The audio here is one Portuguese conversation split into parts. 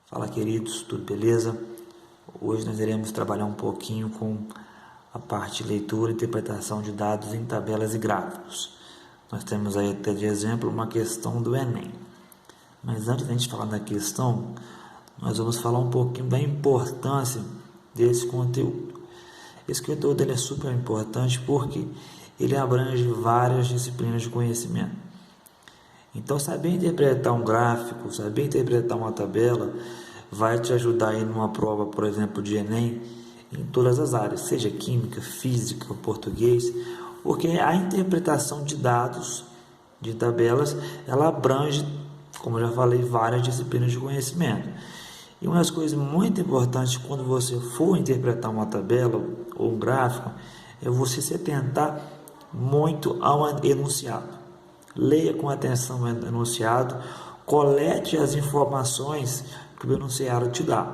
Fala, queridos, tudo beleza? Hoje nós iremos trabalhar um pouquinho com a parte de leitura e interpretação de dados em tabelas e gráficos. Nós temos aí até de exemplo uma questão do Enem. Mas antes de a gente falar da questão, nós vamos falar um pouquinho da importância desse conteúdo. Esse conteúdo ele é super importante porque ele abrange várias disciplinas de conhecimento. Então, saber interpretar um gráfico, saber interpretar uma tabela, vai te ajudar aí numa prova, por exemplo, de Enem, em todas as áreas, seja química, física, português, porque a interpretação de dados, de tabelas, ela abrange, como eu já falei, várias disciplinas de conhecimento. E uma das coisas muito importantes quando você for interpretar uma tabela ou um gráfico, é você se atentar muito ao enunciado. Leia com atenção o enunciado, colete as informações que o enunciado te dá.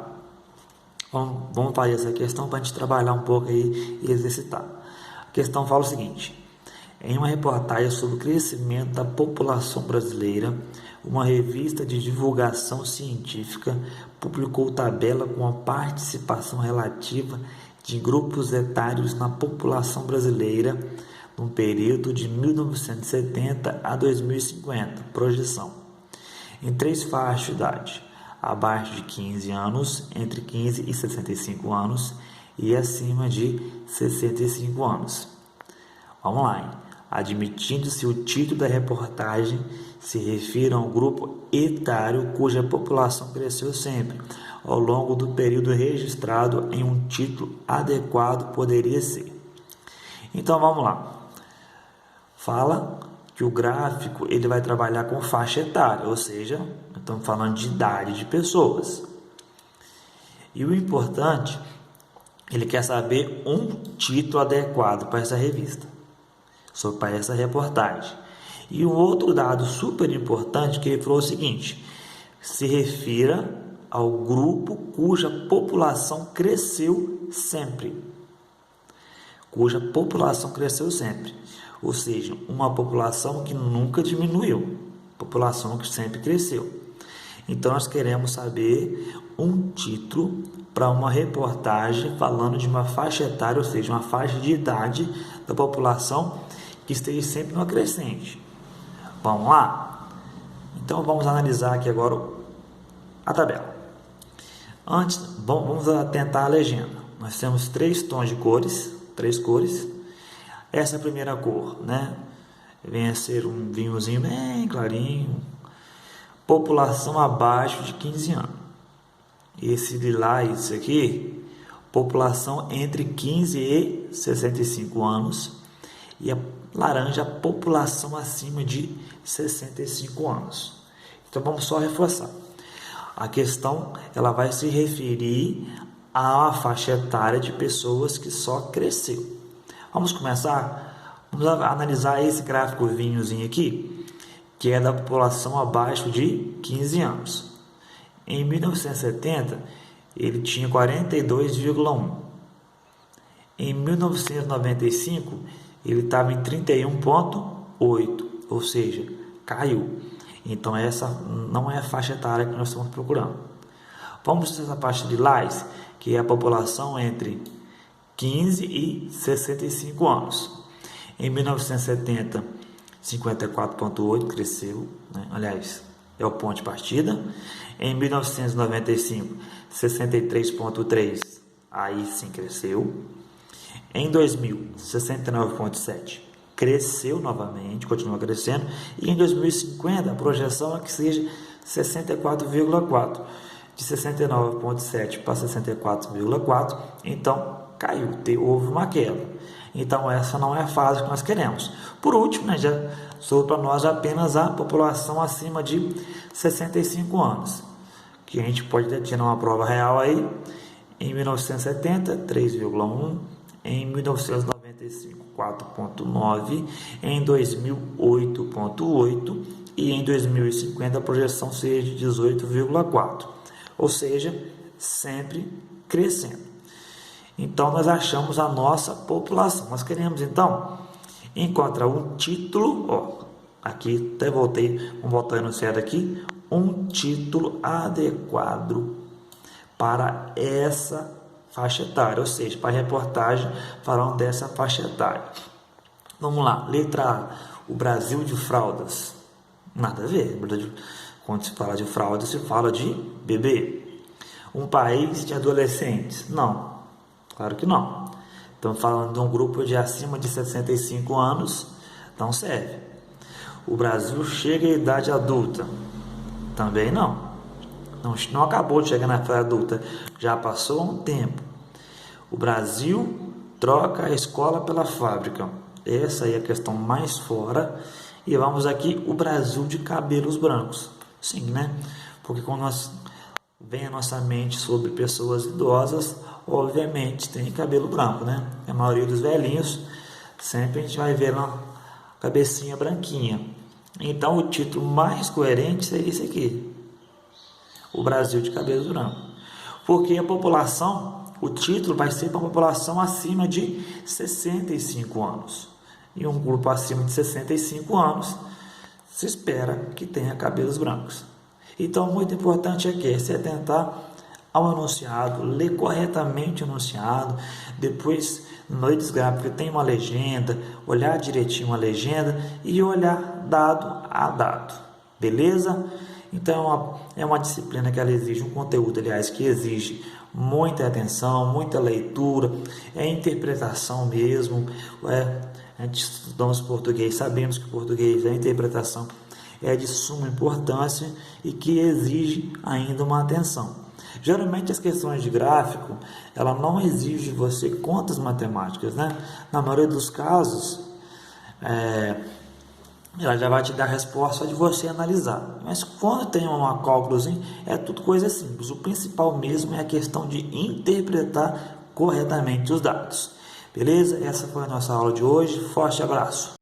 Vamos fazer essa questão para a gente trabalhar um pouco aí e exercitar. A questão fala o seguinte: em uma reportagem sobre o crescimento da população brasileira, uma revista de divulgação científica publicou tabela com a participação relativa de grupos etários na população brasileira no período de 1970 a 2050, projeção, em 3 faixas de idade: abaixo de 15 anos, entre 15 e 65 anos e acima de 65 anos. Vamos lá, hein? Admitindo-se o título da reportagem se refere a um grupo etário cuja população cresceu sempre, ao longo do período registrado em um título adequado poderia ser. Então vamos lá. Fala que o gráfico ele vai trabalhar com faixa etária, ou seja, estamos falando de idade de pessoas. E o importante, ele quer saber um título adequado para essa revista, para essa reportagem. E um outro dado super importante que ele falou o seguinte: se refira ao grupo cuja população cresceu sempre. Cuja população cresceu sempre. Ou seja, uma população que nunca diminuiu, população que sempre cresceu. Então, nós queremos saber um título para uma reportagem falando de uma faixa etária, ou seja, uma faixa de idade da população que esteja sempre no crescente. Vamos lá? Então, vamos analisar aqui agora a tabela. Antes, vamos atentar à legenda. Nós temos 3 tons de cores, 3 cores. Essa primeira cor, né, vem a ser um vinhozinho bem clarinho. População abaixo de 15 anos. Esse lilás aqui, população entre 15 e 65 anos. E a laranja, população acima de 65 anos. Então vamos só reforçar. A questão ela vai se referir à faixa etária de pessoas que só cresceu. Vamos começar? Vamos analisar esse gráfico vinhozinho aqui, que é da população abaixo de 15 anos. Em 1970, ele tinha 42,1. Em 1995, ele estava em 31,8, ou seja, caiu. Então, essa não é a faixa etária que nós estamos procurando. Vamos para essa faixa de lilás, que é a população entre 15 e 65 anos. Em 1970, 54,8, cresceu, né? Aliás, é o ponto de partida. Em 1995, 63,3, aí sim cresceu. Em 2000, 69,7, cresceu novamente, continua crescendo. E em 2050, a projeção é que seja 64,4, de 69,7 para 64,4, então caiu, houve uma queda. Então essa não é a fase que nós queremos. Por último, né, já sobrou para nós apenas a população acima de 65 anos, que a gente pode tirar uma prova real aí. Em 1970, 3,1, em 1995, 4,9, em 2000, 8,8 e em 2050 a projeção seja de 18,4, ou seja, sempre crescendo. Então, nós achamos a nossa população. Nós queremos, então, encontrar um título, aqui, até voltei, vamos voltar no enunciado aqui, um título adequado para essa faixa etária, ou seja, para a reportagem falando dessa faixa etária. Vamos lá, letra A, o Brasil de fraldas. Nada a ver, quando se fala de fraldas, se fala de bebê. Um país de adolescentes. Não, claro que não. Estamos falando de um grupo de acima de 65 anos, não serve. O Brasil chega à idade adulta. Também não. Não acabou de chegar na fase adulta, já passou um tempo. O Brasil troca a escola pela fábrica. Essa aí é a questão mais fora. E vamos aqui, o Brasil de cabelos brancos. Sim, né? Porque quando vem a nossa mente sobre pessoas idosas, obviamente tem cabelo branco, né? A maioria dos velhinhos, sempre a gente vai ver lá cabecinha branquinha. Então o título mais coerente seria esse aqui. O Brasil de cabelos brancos. Porque a população, o título vai ser para a população acima de 65 anos. E um grupo acima de 65 anos se espera que tenha cabelos brancos. Então, muito importante aqui é se atentar ao enunciado, ler corretamente o enunciado, depois no desgráfico tem uma legenda, olhar direitinho a legenda e olhar dado a dado, beleza? Então, é uma disciplina que ela exige um conteúdo, aliás, que exige muita atenção, muita leitura, é interpretação mesmo. A gente estudamos português, sabemos que o português, a interpretação é de suma importância e que exige ainda uma atenção. Geralmente as questões de gráfico, ela não exige de você contas matemáticas, né? Na maioria dos casos, ela já vai te dar a resposta de você analisar. Mas quando tem uma cálculozinho, é tudo coisa simples. O principal mesmo é a questão de interpretar corretamente os dados. Beleza? Essa foi a nossa aula de hoje. Forte abraço!